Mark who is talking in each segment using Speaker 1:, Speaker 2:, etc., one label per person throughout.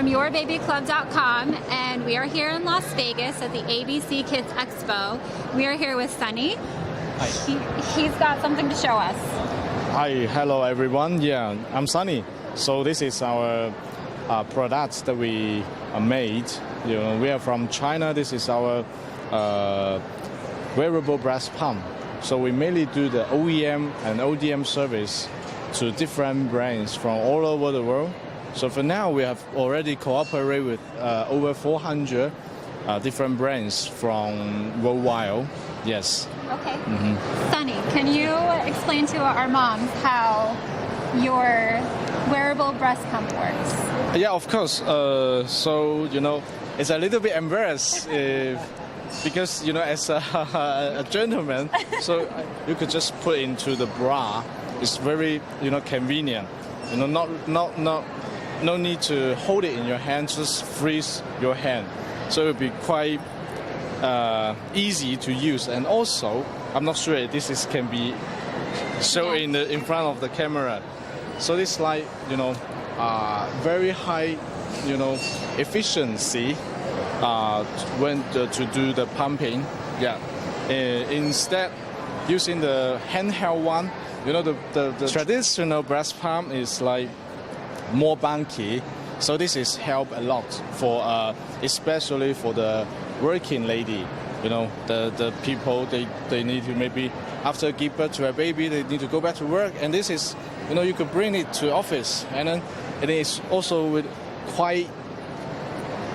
Speaker 1: from yourbabyclub.com, and we are here in Las Vegas at the ABC Kids Expo. We are here with Sunny.
Speaker 2: Hi.
Speaker 1: He's got something to show us.
Speaker 2: Hi, hello everyone. Yeah, I'm Sunny. So this is our products that we made. You know, we are from China. This is our wearable breast pump. So we mainly do the OEM and ODM service to different brands from all over the world. So for now, we have already cooperated with over 400 different brands from worldwide. Yes.
Speaker 1: Okay. Sunny, can you explain to our moms how your wearable breast pump works?
Speaker 2: Yeah, of course. So, you know, it's a little bit embarrassed because, you know, as a gentleman, so you could just put into the bra. It's very, you know, convenient. You know, no need to hold it in your hand, just freeze your hand. So it would be quite easy to use. And also, I'm not sure if this can be shown in front of the camera. So it's like, you know, very high, you know, efficiency when to do the pumping. Yeah. Instead, using the handheld one, you know, the traditional breast pump is like more bulky. So this is help a lot for, especially for the working lady. You know, the people, they need to maybe after give birth to a baby, they need to go back to work. And this is, you know, you could bring it to office. And then it is also quite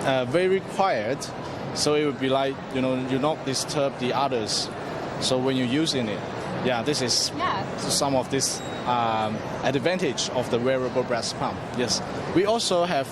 Speaker 2: very quiet. So it would be like, you know, you not disturb the others. So when you're using it, yeah, this is some of this advantage of the wearable breast pump. Yes, we also have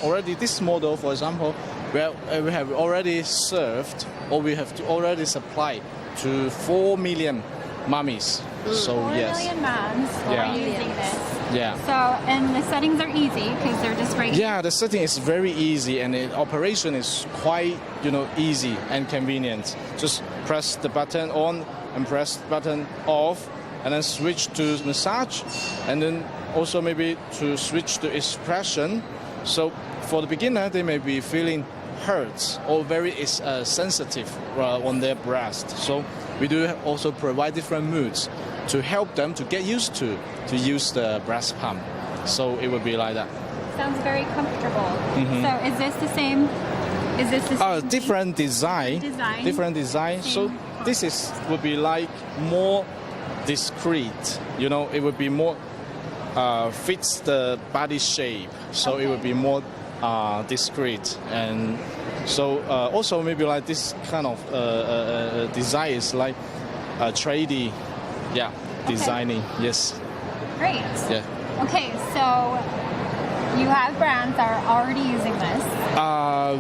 Speaker 2: already this model, for example, where we have already served or we have already supplied to 4 million mummies. So
Speaker 1: 4 million moms are using this.
Speaker 2: Yeah.
Speaker 1: So, and the settings are easy because they're just right here.
Speaker 2: Yeah, the setting is very easy and the operation is quite, you know, easy and convenient. Just press the button on and press the button off, and then switch to massage, and then also maybe to switch to expression. So for the beginner, they may be feeling hurt or very sensitive on their breast. So we do also provide different moods to help them to get used to use the breast pump. So it would be like that.
Speaker 1: Sounds very comfortable. So is this the same? Is this the same?
Speaker 2: Different design. Different design. So this would be like more discreet. You know, it would be more fits the body shape. So it would be more discreet. And so also maybe like this kind of design is like trendy. Yeah, designing. Yes.
Speaker 1: Great.
Speaker 2: Yeah.
Speaker 1: Okay, so you have brands that are already using this.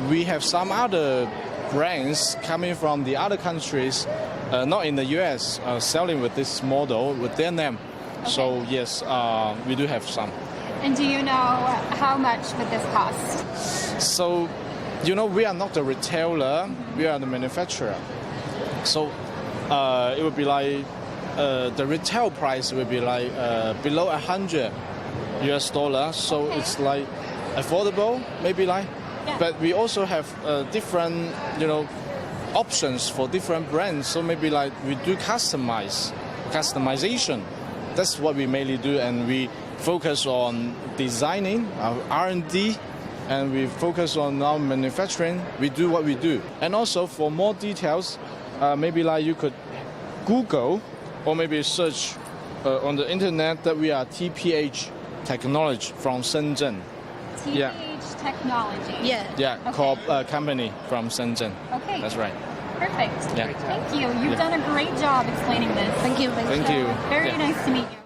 Speaker 2: We have some other brands coming from the other countries, not in the US, selling with this model with their name. Okay. So yes, we do have some.
Speaker 1: And do you know how much would this cost?
Speaker 2: So, you know, we are not the retailer, we are the manufacturer. So it would be like the retail price would be like below $100. So it's like affordable, maybe like. Yeah. But we also have different, you know, options for different brands. So maybe like we do customization. That's what we mainly do, and we focus on designing, our R&D, and we focus on our manufacturing. We do what we do. And also for more details, maybe like you could Google or maybe search on the internet that we are TPH Technology from Shenzhen.
Speaker 1: TPH Technology.
Speaker 2: Yeah, okay. Company from Shenzhen.
Speaker 1: Okay.
Speaker 2: That's right.
Speaker 1: Perfect.
Speaker 2: Yeah.
Speaker 1: Thank you. You've done a great job explaining this.
Speaker 2: Thank you.
Speaker 1: Very nice to meet you.